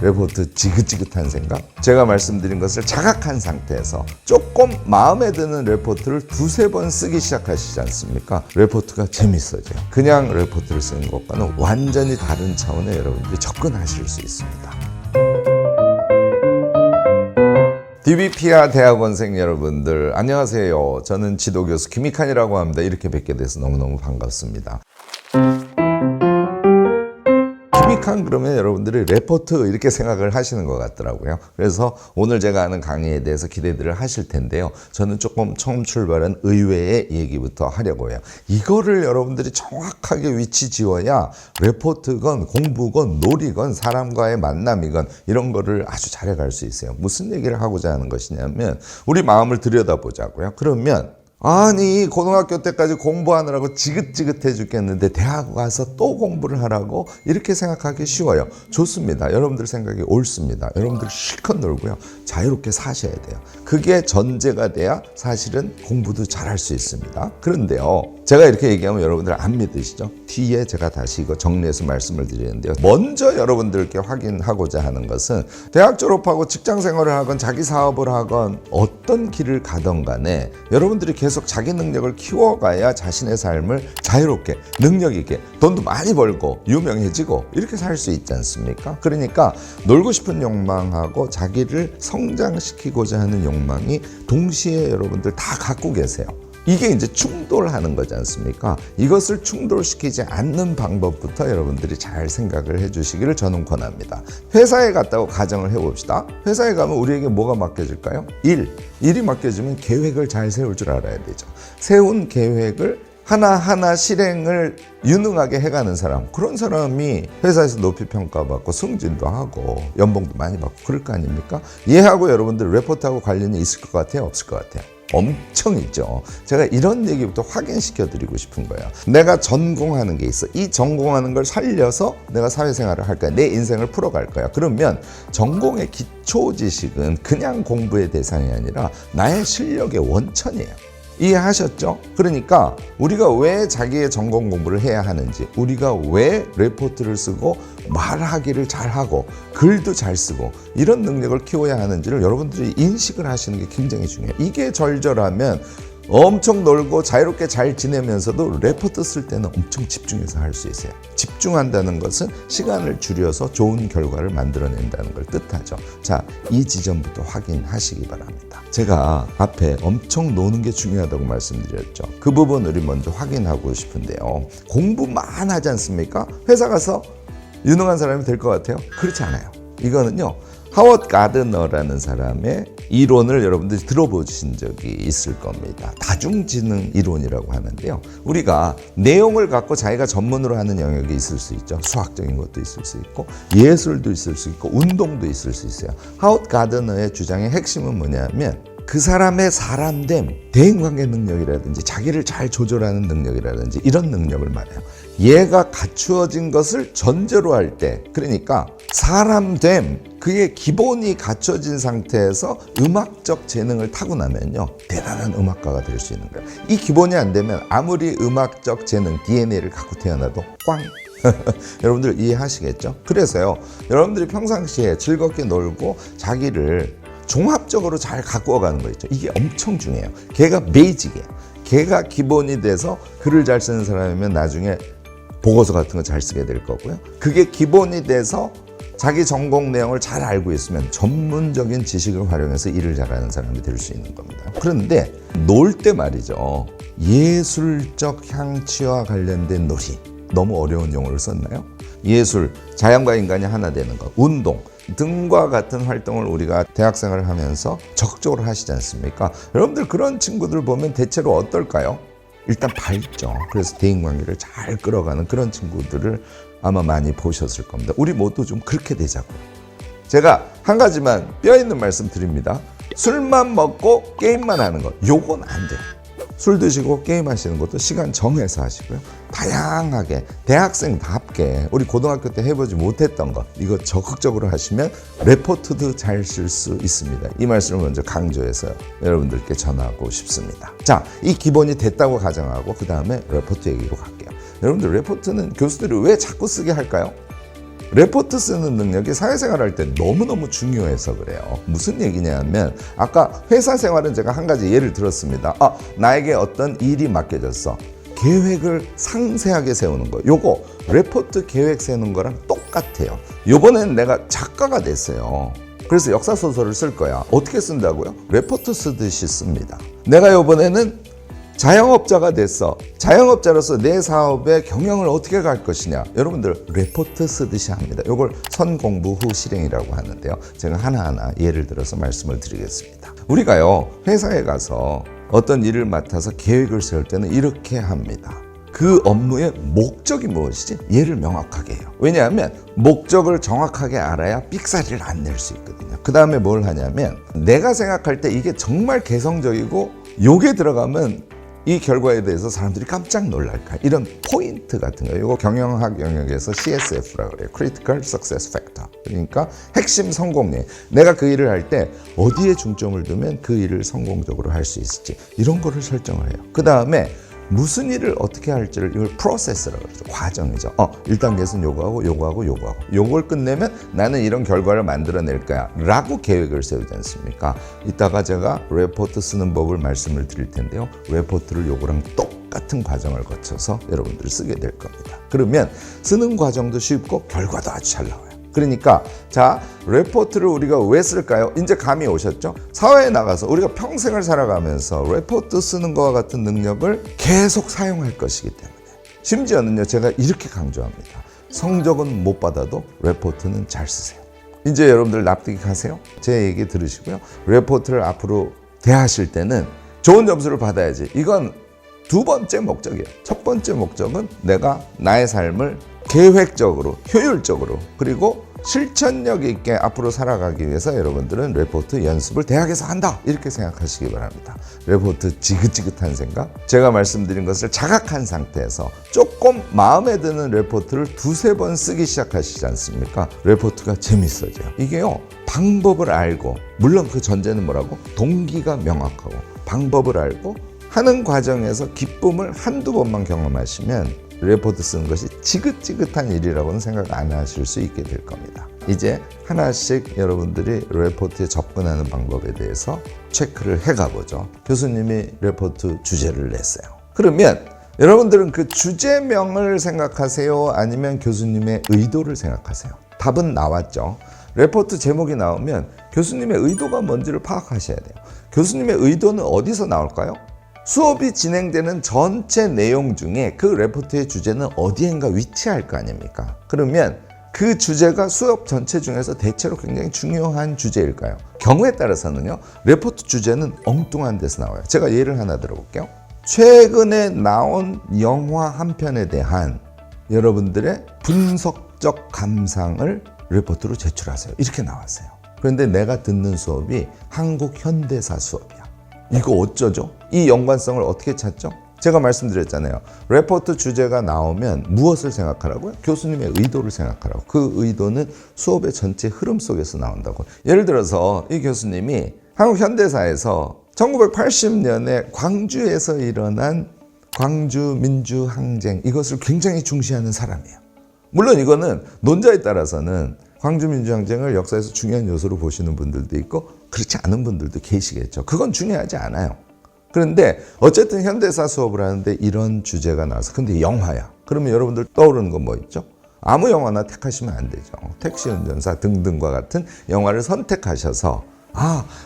레포트 지긋지긋한 생각? 제가 말씀드린 것을 자각한 상태에서 조금 마음에 드는 레포트를 두세 번 쓰기 시작하시지 않습니까? 레포트가 재밌어져요. 그냥 레포트를 쓰는 것과는 완전히 다른 차원에 여러분들이 접근하실 수 있습니다. DBPR 대학원생 여러분들 안녕하세요. 저는 지도교수 김익환이라고 합니다. 이렇게 뵙게 돼서 너무너무 반갑습니다. 김익환 그러면 여러분들이 레포트 이렇게 생각을 하시는 것 같더라고요. 그래서 오늘 제가 하는 강의에 대해서 기대들을 하실 텐데요. 저는 조금 처음 출발한 의외의 얘기부터 하려고 해요. 이거를 여러분들이 정확하게 위치 지어야 레포트건 공부건 놀이건 사람과의 만남이건 이런 거를 아주 잘해갈 수 있어요. 무슨 얘기를 하고자 하는 것이냐면 우리 마음을 들여다보자고요. 그러면 아니 고등학교 때까지 공부하느라고 지긋지긋해 죽겠는데 대학 와서 또 공부를 하라고 이렇게 생각하기 쉬워요. 좋습니다. 여러분들 생각이 옳습니다. 여러분들 실컷 놀고요. 자유롭게 사셔야 돼요. 그게 전제가 돼야 사실은 공부도 잘할 수 있습니다. 그런데요. 제가 이렇게 얘기하면 여러분들 안 믿으시죠? 뒤에 제가 다시 이거 정리해서 말씀을 드리는데요. 먼저 여러분들께 확인하고자 하는 것은 대학 졸업하고 직장 생활을 하건 자기 사업을 하건 어떤 길을 가던 간에 여러분들이 계속 자기 능력을 키워가야 자신의 삶을 자유롭게 능력 있게 돈도 많이 벌고 유명해지고 이렇게 살 수 있지 않습니까? 그러니까 놀고 싶은 욕망하고 자기를 성장시키고자 하는 욕망이 동시에 여러분들 다 갖고 계세요. 이게 이제 충돌하는 거지 않습니까? 이것을 충돌시키지 않는 방법부터 여러분들이 잘 생각을 해주시기를 저는 권합니다. 회사에 갔다고 가정을 해봅시다. 회사에 가면 우리에게 뭐가 맡겨질까요? 일이 맡겨지면 계획을 잘 세울 줄 알아야 되죠. 세운 계획을 하나하나 실행을 유능하게 해가는 사람, 그런 사람이 회사에서 높이 평가받고 승진도 하고 연봉도 많이 받고 그럴 거 아닙니까? 얘하고 여러분들 레포트하고 관련이 있을 것 같아요? 없을 것 같아요? 엄청 있죠. 제가 이런 얘기부터 확인시켜 드리고 싶은 거예요. 내가 전공하는 게 있어. 이 전공하는 걸 살려서 내가 사회생활을 할 거야. 내 인생을 풀어갈 거야. 그러면 전공의 기초 지식은 그냥 공부의 대상이 아니라 나의 실력의 원천이에요. 이해하셨죠? 그러니까 우리가 왜 자기의 전공 공부를 해야 하는지, 우리가 왜 레포트를 쓰고 말하기를 잘하고 글도 잘 쓰고 이런 능력을 키워야 하는지를 여러분들이 인식을 하시는 게 굉장히 중요해요. 이게 절절하면 엄청 놀고 자유롭게 잘 지내면서도 레포트 쓸 때는 엄청 집중해서 할 수 있어요. 집중한다는 것은 시간을 줄여서 좋은 결과를 만들어낸다는 걸 뜻하죠. 자, 이 지점부터 확인하시기 바랍니다. 제가 앞에 엄청 노는 게 중요하다고 말씀드렸죠. 그 부분 우리 먼저 확인하고 싶은데요. 공부만 하지 않습니까? 회사 가서 유능한 사람이 될 것 같아요? 그렇지 않아요. 이거는요. 하워드 가드너라는 사람의 이론을 여러분들이 들어보신 적이 있을 겁니다. 다중지능 이론이라고 하는데요. 우리가 내용을 갖고 자기가 전문으로 하는 영역이 있을 수 있죠. 수학적인 것도 있을 수 있고 예술도 있을 수 있고 운동도 있을 수 있어요. 하워드 가드너의 주장의 핵심은 뭐냐면 그 사람의 사람됨, 대인관계 능력이라든지 자기를 잘 조절하는 능력이라든지 이런 능력을 말해요. 얘가 갖추어진 것을 전제로 할 때, 그러니까 사람됨, 그의 기본이 갖춰진 상태에서 음악적 재능을 타고나면요 대단한 음악가가 될 수 있는 거예요. 이 기본이 안 되면 아무리 음악적 재능, DNA를 갖고 태어나도 꽝! 여러분들 이해하시겠죠? 그래서요 여러분들이 평상시에 즐겁게 놀고 자기를 종합적으로 잘 가꾸어가는 거 있죠. 이게 엄청 중요해요. 걔가 베이직이에요. 걔가 기본이 돼서 글을 잘 쓰는 사람이면 나중에 보고서 같은 거 잘 쓰게 될 거고요. 그게 기본이 돼서 자기 전공 내용을 잘 알고 있으면 전문적인 지식을 활용해서 일을 잘하는 사람이 될 수 있는 겁니다. 그런데 놀 때 말이죠. 예술적 향취와 관련된 놀이. 너무 어려운 용어를 썼나요? 예술, 자연과 인간이 하나 되는 것, 운동 등과 같은 활동을 우리가 대학생활을 하면서 적극적으로 하시지 않습니까? 여러분들 그런 친구들 보면 대체로 어떨까요? 일단 밝죠. 그래서 대인관계를 잘 끌어가는 그런 친구들을 아마 많이 보셨을 겁니다. 우리 모두 좀 그렇게 되자고요. 제가 한 가지만 뼈 있는 말씀 드립니다. 술만 먹고 게임만 하는 것, 요건 안 돼요. 술 드시고 게임하시는 것도 시간 정해서 하시고요. 다양하게 대학생답게 우리 고등학교 때 해보지 못했던 것 이거 적극적으로 하시면 레포트도 잘 쓸 수 있습니다. 이 말씀을 먼저 강조해서 여러분들께 전하고 싶습니다. 자, 이 기본이 됐다고 가정하고 그 다음에 레포트 얘기로 갈게요. 여러분들 레포트는 교수들이 왜 자꾸 쓰게 할까요? 레포트 쓰는 능력이 사회생활 할 때 너무너무 중요해서 그래요. 무슨 얘기냐면 아까 회사 생활은 제가 한 가지 예를 들었습니다. 나에게 어떤 일이 맡겨졌어. 계획을 상세하게 세우는 거. 요거 레포트 계획 세우는 거랑 똑같아요. 요번엔 내가 작가가 됐어요. 그래서 역사소설을 쓸 거야. 어떻게 쓴다고요? 레포트 쓰듯이 씁니다. 내가 요번에는 자영업자가 됐어. 자영업자로서 내 사업의 경영을 어떻게 갈 것이냐. 여러분들 레포트 쓰듯이 합니다. 이걸 선공부 후 실행이라고 하는데요. 제가 하나하나 예를 들어서 말씀을 드리겠습니다. 우리가요 회사에 가서 어떤 일을 맡아서 계획을 세울 때는 이렇게 합니다. 그 업무의 목적이 무엇이지? 얘를 명확하게 해요. 왜냐하면 목적을 정확하게 알아야 삑사리를 안 낼 수 있거든요. 그 다음에 뭘 하냐면 내가 생각할 때 이게 정말 개성적이고 요게 들어가면 이 결과에 대해서 사람들이 깜짝 놀랄까 이런 포인트 같은 거. 이거 경영학 영역에서 CSF라고 그래요. Critical Success Factor. 그러니까 핵심 성공률. 내가 그 일을 할 때 어디에 중점을 두면 그 일을 성공적으로 할 수 있을지 이런 거를 설정을 해요. 그 다음에 무슨 일을 어떻게 할지를 이걸 프로세스라고 그러죠. 과정이죠. 1단계에서는 요거하고 요거하고 요거하고 요걸 끝내면 나는 이런 결과를 만들어낼 거야 라고 계획을 세우지 않습니까? 이따가 제가 레포트 쓰는 법을 말씀을 드릴 텐데요. 레포트를 요거랑 똑같은 과정을 거쳐서 여러분들이 쓰게 될 겁니다. 그러면 쓰는 과정도 쉽고 결과도 아주 잘 나와요. 그러니까 자 레포트를 우리가 왜 쓸까요? 이제 감이 오셨죠? 사회에 나가서 우리가 평생을 살아가면서 레포트 쓰는 것과 같은 능력을 계속 사용할 것이기 때문에 심지어는요 제가 이렇게 강조합니다. 성적은 못 받아도 레포트는 잘 쓰세요. 이제 여러분들 납득이 가세요? 제 얘기 들으시고요. 레포트를 앞으로 대하실 때는 좋은 점수를 받아야지. 이건 두 번째 목적이에요. 첫 번째 목적은 내가 나의 삶을 계획적으로, 효율적으로, 그리고 실천력 있게 앞으로 살아가기 위해서 여러분들은 레포트 연습을 대학에서 한다. 이렇게 생각하시기 바랍니다. 레포트 지긋지긋한 생각, 제가 말씀드린 것을 자각한 상태에서 조금 마음에 드는 레포트를 두세 번 쓰기 시작하시지 않습니까? 레포트가 재밌어져요. 이게요, 방법을 알고, 물론 그 전제는 뭐라고? 동기가 명확하고, 방법을 알고, 하는 과정에서 기쁨을 한두 번만 경험하시면 레포트 쓰는 것이 지긋지긋한 일이라고는 생각 안 하실 수 있게 될 겁니다. 이제 하나씩 여러분들이 레포트에 접근하는 방법에 대해서 체크를 해가보죠. 교수님이 레포트 주제를 냈어요. 그러면 여러분들은 그 주제명을 생각하세요? 아니면 교수님의 의도를 생각하세요? 답은 나왔죠. 레포트 제목이 나오면 교수님의 의도가 뭔지를 파악하셔야 돼요. 교수님의 의도는 어디서 나올까요? 수업이 진행되는 전체 내용 중에 그 레포트의 주제는 어디엔가 위치할 거 아닙니까? 그러면 그 주제가 수업 전체 중에서 대체로 굉장히 중요한 주제일까요? 경우에 따라서는요, 레포트 주제는 엉뚱한 데서 나와요. 제가 예를 하나 들어볼게요. 최근에 나온 영화 한 편에 대한 여러분들의 분석적 감상을 레포트로 제출하세요. 이렇게 나왔어요. 그런데 내가 듣는 수업이 한국 현대사 수업이야. 이거 어쩌죠? 이 연관성을 어떻게 찾죠? 제가 말씀드렸잖아요. 레포트 주제가 나오면 무엇을 생각하라고요? 교수님의 의도를 생각하라고. 그 의도는 수업의 전체 흐름 속에서 나온다고. 예를 들어서 이 교수님이 한국 현대사에서 1980년에 광주에서 일어난 광주 민주항쟁, 이것을 굉장히 중시하는 사람이에요. 물론 이거는 논자에 따라서는 광주 민주항쟁을 역사에서 중요한 요소로 보시는 분들도 있고 그렇지 않은 분들도 계시겠죠. 그건 중요하지 않아요. 그런데 어쨌든 현대사 수업을 하는데 이런 주제가 나와서, 근데 영화야. 그러면 여러분들 떠오르는 건 뭐 있죠? 아무 영화나 택하시면 안 되죠. 택시 운전사 등등과 같은 영화를 선택하셔서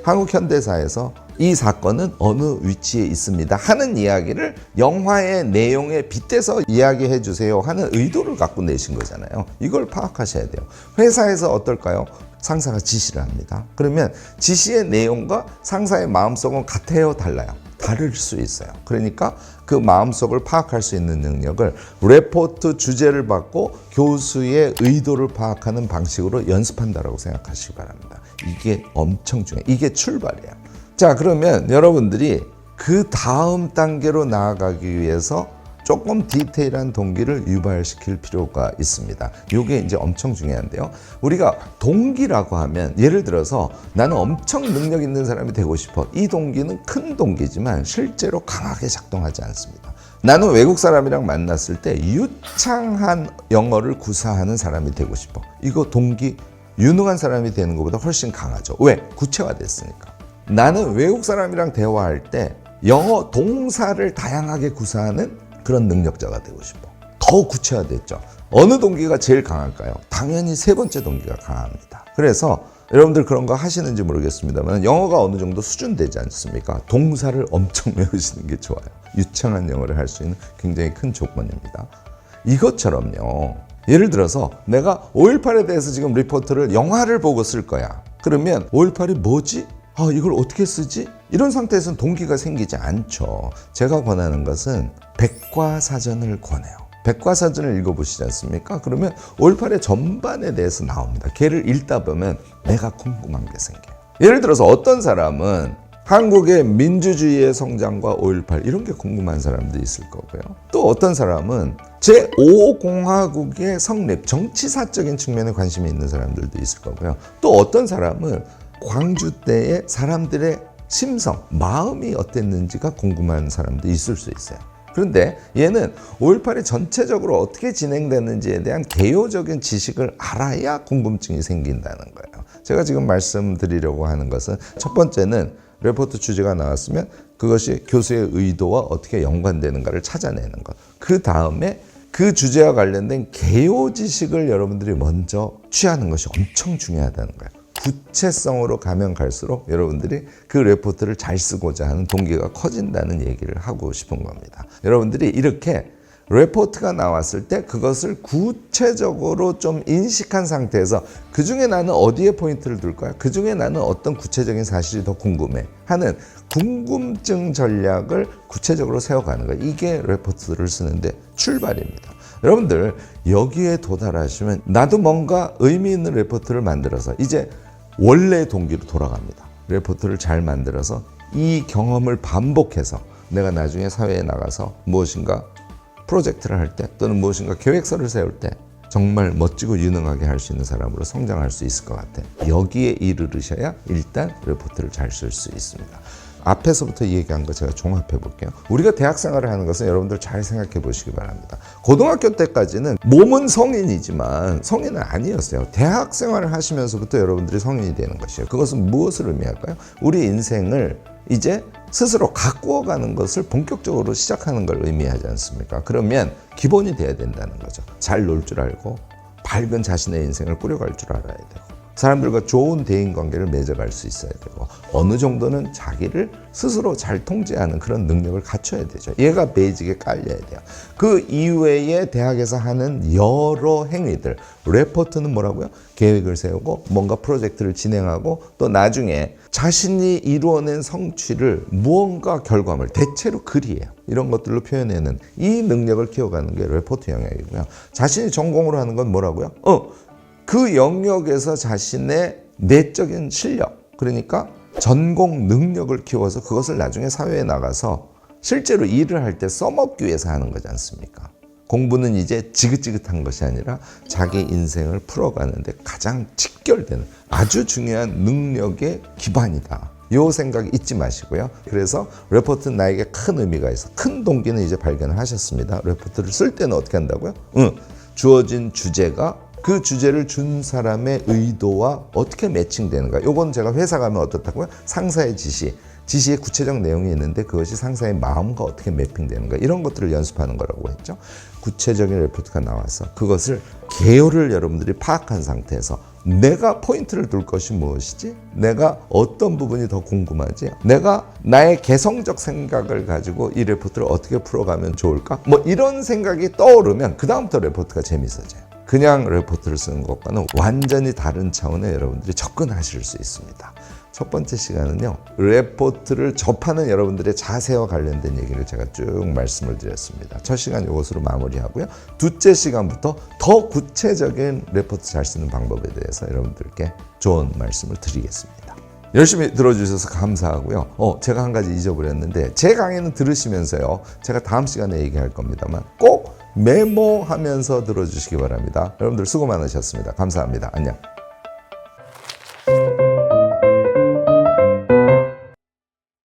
한국 현대사에서 이 사건은 어느 위치에 있습니다 하는 이야기를 영화의 내용에 빗대서 이야기해 주세요 하는 의도를 갖고 내신 거잖아요. 이걸 파악하셔야 돼요. 회사에서 어떨까요? 상사가 지시를 합니다. 그러면 지시의 내용과 상사의 마음속은 같아요? 달라요? 다를 수 있어요. 그러니까 그 마음속을 파악할 수 있는 능력을 레포트 주제를 받고 교수의 의도를 파악하는 방식으로 연습한다라고 생각하시기 바랍니다. 이게 엄청 중요해요. 이게 출발이에요. 자, 그러면 여러분들이 그 다음 단계로 나아가기 위해서 조금 디테일한 동기를 유발시킬 필요가 있습니다. 이게 이제 엄청 중요한데요. 우리가 동기라고 하면 예를 들어서 나는 엄청 능력 있는 사람이 되고 싶어. 이 동기는 큰 동기지만 실제로 강하게 작동하지 않습니다. 나는 외국 사람이랑 만났을 때 유창한 영어를 구사하는 사람이 되고 싶어. 이거 동기, 유능한 사람이 되는 것보다 훨씬 강하죠. 왜? 구체화됐으니까. 나는 외국 사람이랑 대화할 때 영어 동사를 다양하게 구사하는 그런 능력자가 되고 싶어. 더 구체화됐죠. 어느 동기가 제일 강할까요? 당연히 세 번째 동기가 강합니다. 그래서 여러분들 그런 거 하시는지 모르겠습니다만 영어가 어느 정도 수준 되지 않습니까? 동사를 엄청 외우시는 게 좋아요. 유창한 영어를 할 수 있는 굉장히 큰 조건입니다. 이것처럼요. 예를 들어서 내가 5.18에 대해서 지금 리포트를 영화를 보고 쓸 거야. 그러면 5.18이 뭐지? 이걸 어떻게 쓰지? 이런 상태에서는 동기가 생기지 않죠. 제가 권하는 것은 백과사전을 권해요. 백과사전을 읽어보시지 않습니까? 그러면 5.18의 전반에 대해서 나옵니다. 걔를 읽다 보면 내가 궁금한 게 생겨요. 예를 들어서 어떤 사람은 한국의 민주주의의 성장과 5.18 이런 게 궁금한 사람도 있을 거고요. 또 어떤 사람은 제5공화국의 성립, 정치사적인 측면에 관심이 있는 사람들도 있을 거고요. 또 어떤 사람은 광주 때의 사람들의 심성, 마음이 어땠는지가 궁금한 사람도 있을 수 있어요. 그런데 얘는 5.18이 전체적으로 어떻게 진행되는지에 대한 개요적인 지식을 알아야 궁금증이 생긴다는 거예요. 제가 지금 말씀드리려고 하는 것은 첫 번째는 레포트 주제가 나왔으면 그것이 교수의 의도와 어떻게 연관되는가를 찾아내는 것. 그 다음에 그 주제와 관련된 개요 지식을 여러분들이 먼저 취하는 것이 엄청 중요하다는 거예요. 구체성으로 가면 갈수록 여러분들이 그 레포트를 잘 쓰고자 하는 동기가 커진다는 얘기를 하고 싶은 겁니다. 여러분들이 이렇게 레포트가 나왔을 때 그것을 구체적으로 좀 인식한 상태에서 그중에 나는 어디에 포인트를 둘까요? 그중에 나는 어떤 구체적인 사실이 더 궁금해 하는 궁금증 전략을 구체적으로 세워가는 거예요. 이게 레포트를 쓰는데 출발입니다. 여러분들 여기에 도달하시면 나도 뭔가 의미 있는 레포트를 만들어서 이제 원래 동기로 돌아갑니다. 레포트를 잘 만들어서 이 경험을 반복해서 내가 나중에 사회에 나가서 무엇인가 프로젝트를 할 때 또는 무엇인가 계획서를 세울 때 정말 멋지고 유능하게 할 수 있는 사람으로 성장할 수 있을 것 같아요. 여기에 이르르셔야 일단 레포트를 잘 쓸 수 있습니다. 앞에서부터 얘기한 거 제가 종합해 볼게요. 우리가 대학 생활을 하는 것은 여러분들 잘 생각해 보시기 바랍니다. 고등학교 때까지는 몸은 성인이지만 성인은 아니었어요. 대학 생활을 하시면서부터 여러분들이 성인이 되는 것이에요. 그것은 무엇을 의미할까요? 우리 인생을 이제 스스로 가꾸어가는 것을 본격적으로 시작하는 걸 의미하지 않습니까? 그러면 기본이 돼야 된다는 거죠. 잘 놀 줄 알고 밝은 자신의 인생을 꾸려갈 줄 알아야 되고 사람들과 좋은 대인관계를 맺어갈 수 있어야 되고 어느 정도는 자기를 스스로 잘 통제하는 그런 능력을 갖춰야 되죠. 얘가 베이직에 깔려야 돼요. 그 이외에 대학에서 하는 여러 행위들, 레포트는 뭐라고요? 계획을 세우고 뭔가 프로젝트를 진행하고 또 나중에 자신이 이루어낸 성취를 무언가 결과물, 대체로 글이에요. 이런 것들로 표현하는 이 능력을 키워가는 게 레포트 영역이고요. 자신이 전공으로 하는 건 뭐라고요? 그 영역에서 자신의 내적인 실력, 그러니까 전공 능력을 키워서 그것을 나중에 사회에 나가서 실제로 일을 할 때 써먹기 위해서 하는 거지 않습니까? 공부는 이제 지긋지긋한 것이 아니라 자기 인생을 풀어가는데 가장 직결되는 아주 중요한 능력의 기반이다. 이 생각 잊지 마시고요. 그래서 레포트는 나에게 큰 의미가 있어. 큰 동기는 이제 발견을 하셨습니다. 레포트를 쓸 때는 어떻게 한다고요? 주어진 주제가 그 주제를 준 사람의 의도와 어떻게 매칭되는가. 요건 제가 회사 가면 어떻다고요? 상사의 지시의 구체적 내용이 있는데 그것이 상사의 마음과 어떻게 매핑되는가. 이런 것들을 연습하는 거라고 했죠. 구체적인 레포트가 나와서 그것을 개요를 여러분들이 파악한 상태에서 내가 포인트를 둘 것이 무엇이지? 내가 어떤 부분이 더 궁금하지? 내가 나의 개성적 생각을 가지고 이 레포트를 어떻게 풀어가면 좋을까? 뭐 이런 생각이 떠오르면 그 다음부터 레포트가 재밌어져요. 그냥 레포트를 쓰는 것과는 완전히 다른 차원의 여러분들이 접근하실 수 있습니다. 첫 번째 시간은요, 레포트를 접하는 여러분들의 자세와 관련된 얘기를 제가 쭉 말씀을 드렸습니다. 첫 시간 이것으로 마무리하고요. 둘째 시간부터 더 구체적인 레포트 잘 쓰는 방법에 대해서 여러분들께 좋은 말씀을 드리겠습니다. 열심히 들어주셔서 감사하고요. 제가 한 가지 잊어버렸는데 제 강의는 들으시면서요, 제가 다음 시간에 얘기할 겁니다만 꼭 메모하면서 들어주시기 바랍니다. 여러분들 수고 많으셨습니다. 감사합니다. 안녕.